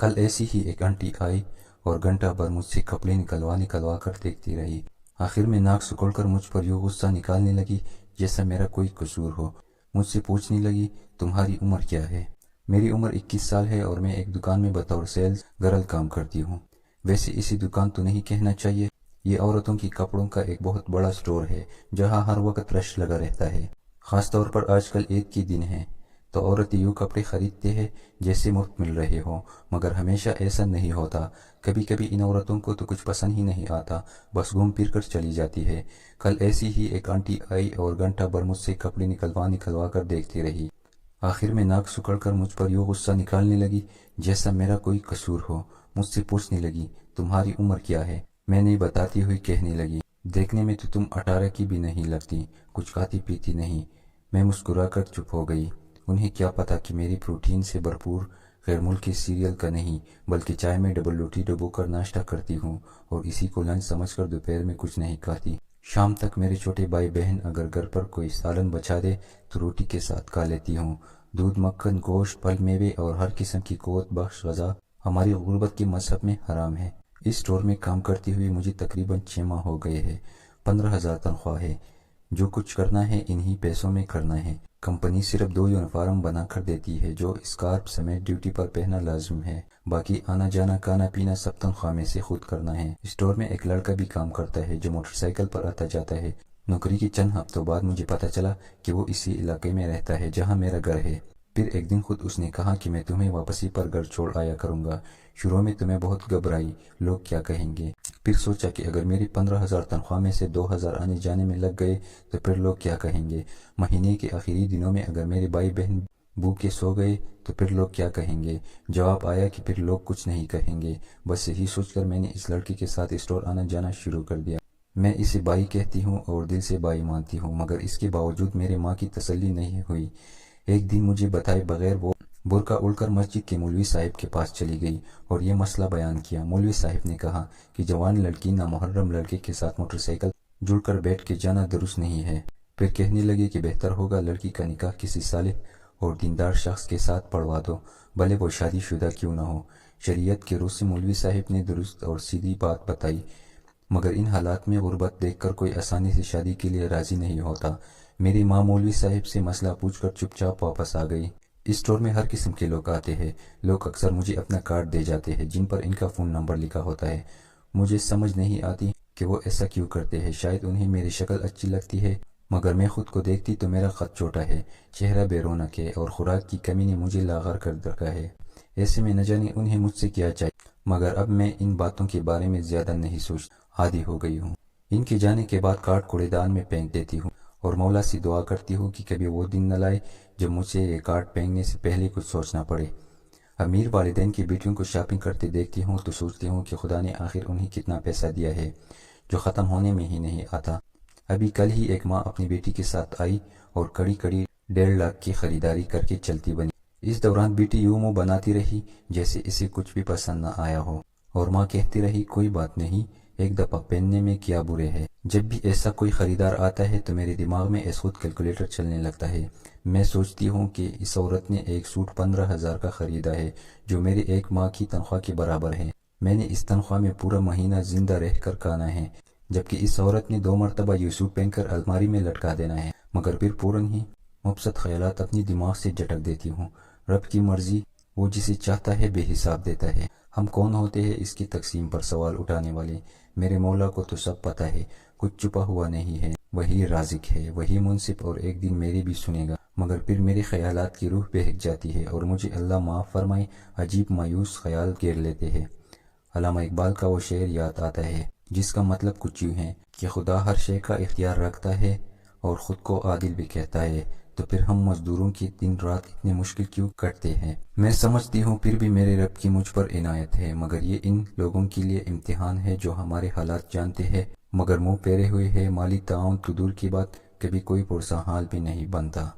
कल ऐसी ही एक आंटी आई और घंटा भर मुझसे कपड़े निकलवा कर देखती रही। आखिर में नाक सिकोड़कर मुझ पर यूं गुस्सा निकालने लगी जैसा मेरा कोई कसूर हो। मुझसे पूछने लगी, तुम्हारी उम्र क्या है? मेरी उम्र 21 साल है और मैं एक दुकान में बतौर सेल्स गर्ल काम करती हूँ। वैसे इसी दुकान तो नहीं कहना चाहिए, ये औरतों की कपड़ों का एक बहुत बड़ा स्टोर है जहाँ हर वक्त रश लगा रहता है। खास तौर पर आजकल ईद के दिन है तो औरतें यूँ कपड़े खरीदते हैं जैसे मुफ्त मिल रहे हों, मगर हमेशा ऐसा नहीं होता। कभी कभी इन औरतों को तो कुछ पसंद ही नहीं आता, बस घूम फिर कर चली जाती है। कल ऐसी ही एक आंटी आई और घंटा भर मुझसे कपड़े निकलवा कर देखती रही। आखिर में नाक सिकुड़कर मुझ पर यूँ गुस्सा निकालने लगी जैसा मेरा कोई कसूर हो। मुझसे पूछने लगी, तुम्हारी उम्र क्या है? मैंने बताती हुई कहने लगी, देखने में तो तुम 18 की भी नहीं लगती, कुछ खाती पीती नहीं। मैं मुस्कुरा कर चुप हो गई। उन्हें क्या पता कि मेरी प्रोटीन से भरपूर गैर मुल्की सीरियल का नहीं बल्कि चाय में डबल रोटी डुबोकर नाश्ता करती हूँ और इसी को लंच समझकर दोपहर में कुछ नहीं खाती। शाम तक मेरे छोटे भाई बहन अगर घर पर कोई सालन बचा दे तो रोटी के साथ खा लेती हूँ। दूध, मक्खन, गोश्त, फल, मेवे और हर किस्म की क़ुव्वत बख्श ग़िज़ा हमारी गुर्बत के मजहब में हराम है। इस स्टोर में काम करते हुए मुझे तकरीबन 6 माह हो गए हैं। 15,000 तनख्वाह है। जो कुछ करना है इन्हीं पैसों में करना है। कंपनी सिर्फ 2 यूनिफॉर्म बना कर देती है जो स्कार्फ समेत ड्यूटी पर पहनना लाजिम है। बाकी आना जाना खाना पीना सब तनख्वाह में से खुद करना है। स्टोर में एक लड़का भी काम करता है जो मोटरसाइकिल पर आता जाता है। नौकरी के चंद हफ्तों बाद मुझे पता चला कि वो इसी इलाके में रहता है जहाँ मेरा घर है। फिर एक दिन खुद उसने कहा कि मैं तुम्हें वापसी पर घर छोड़ आया करूंगा। शुरू में तो मैं बहुत घबराई, लोग क्या कहेंगे। फिर सोचा कि अगर मेरी 15,000 तनख्वाह में से 2,000 आने जाने में लग गए तो फिर लोग क्या कहेंगे। महीने के आखिरी दिनों में अगर मेरे भाई बहन भूखे सो गए तो फिर लोग क्या कहेंगे। जवाब आया कि फिर लोग कुछ नहीं कहेंगे। बस यही सोचकर मैंने इस लड़की के साथ स्टोर आना जाना शुरू कर दिया। मैं इसे भाई कहती हूँ और दिल से भाई मानती हूँ, मगर इसके बावजूद मेरे माँ की तसल्ली नहीं हुई। एक दिन मुझे बताए बगैर वो बुर्का उड़कर मस्जिद के मौलवी साहिब के पास चली गई और ये मसला बयान किया। मौलवी साहिब ने कहा कि जवान लड़की नामुहर्रम लड़के के साथ मोटरसाइकिल जुड़कर बैठ के जाना दुरुस्त नहीं है। फिर कहने लगे कि बेहतर होगा लड़की का निकाह किसी सालिह और दीनदार शख्स के साथ पढ़वा दो, भले वो शादीशुदा क्यों ना हो। शरीयत के रूह से मौलवी साहिब ने दुरुस्त और सीधी बात बताई, मगर इन हालात में गुर्बत देखकर कोई आसानी से शादी के लिए राजी नहीं होता। मेरी माँ मौलवी साहिब से मसला पूछकर चुपचाप वापस आ गई। इस स्टोर में हर किस्म के लोग आते हैं। लोग अक्सर मुझे अपना कार्ड दे जाते हैं जिन पर इनका फ़ोन नंबर लिखा होता है। मुझे समझ नहीं आती कि वो ऐसा क्यों करते हैं। शायद उन्हें मेरी शक्ल अच्छी लगती है, मगर मैं खुद को देखती तो मेरा कद छोटा है, चेहरा बेरौनक है और खुराक की कमी ने मुझे लागार कर रखा है। ऐसे में न जाने उन्हें मुझसे क्या चाहिए। मगर अब मैं इन बातों के बारे में ज़्यादा नहीं सोच, आदी हो गई हूँ। इनके जाने के बाद कार्ड कूड़ेदान में फेंक देती हूँ और मौला से दुआ करती हूँ कि कभी वो दिन न लाए जब मुझे ये कार्ड फेंकने से पहले कुछ सोचना पड़े। अमीर वालिदैन की बेटियों को शॉपिंग करते देखती हूँ तो सोचती हूँ कि खुदा ने आखिर उन्हें कितना पैसा दिया है जो ख़त्म होने में ही नहीं आता। अभी कल ही एक माँ अपनी बेटी के साथ आई और कड़ी कड़ी 1.5 लाख की खरीदारी करके चलती बनी। इस दौरान बेटी यूं मुँह बनाती रही जैसे इसे कुछ भी पसंद न आया हो और माँ कहती रही, कोई बात नहीं, एक दफ़ा पहनने में क्या बुरे है। जब भी ऐसा कोई ख़रीदार आता है तो मेरे दिमाग में इस खुद कैलकुलेटर चलने लगता है। मैं सोचती हूँ कि इस औरत ने एक सूट 15,000 का ख़रीदा है जो मेरी एक माह की तनख्वाह के बराबर है। मैंने इस तनख्वाह में पूरा महीना जिंदा रह कर खाना है, जबकि इस औरत ने 2 मरतबा ये सूट पहनकर अलमारी में लटका देना है। मगर फिर पूरन ही मुबसत ख्यालात अपनी दिमाग से झटक देती हूँ। रब की मर्जी, वो जिसे चाहता है बेहिसाब देता है। हम कौन होते हैं इसकी तकसीम पर सवाल उठाने वाले। मेरे मौला को तो सब पता है, कुछ छुपा हुआ नहीं है। वही राज़िक है, वही मुनसिफ, और एक दिन मेरी भी सुनेगा। मगर फिर मेरे ख्यालात की रूह बहक जाती है और मुझे अल्लाह माफ़ फरमाए अजीब मायूस ख्याल घेर लेते हैं। अल्लामा इकबाल का वो शेर याद आता है जिसका मतलब कुछ यूँ है कि खुदा हर शे का इख्तियार रखता है और ख़ुद को आदिल भी कहता है, तो फिर हम मजदूरों की दिन रात इतने मुश्किल क्यों कटते हैं। मैं समझती हूँ फिर भी मेरे रब की मुझ पर इनायत है, मगर ये इन लोगों के लिए इम्तिहान है जो हमारे हालात जानते हैं मगर मुंह फेरे हुए है। माली ताउन तो दूर की बात, कभी कोई पुरसा हाल भी नहीं बनता।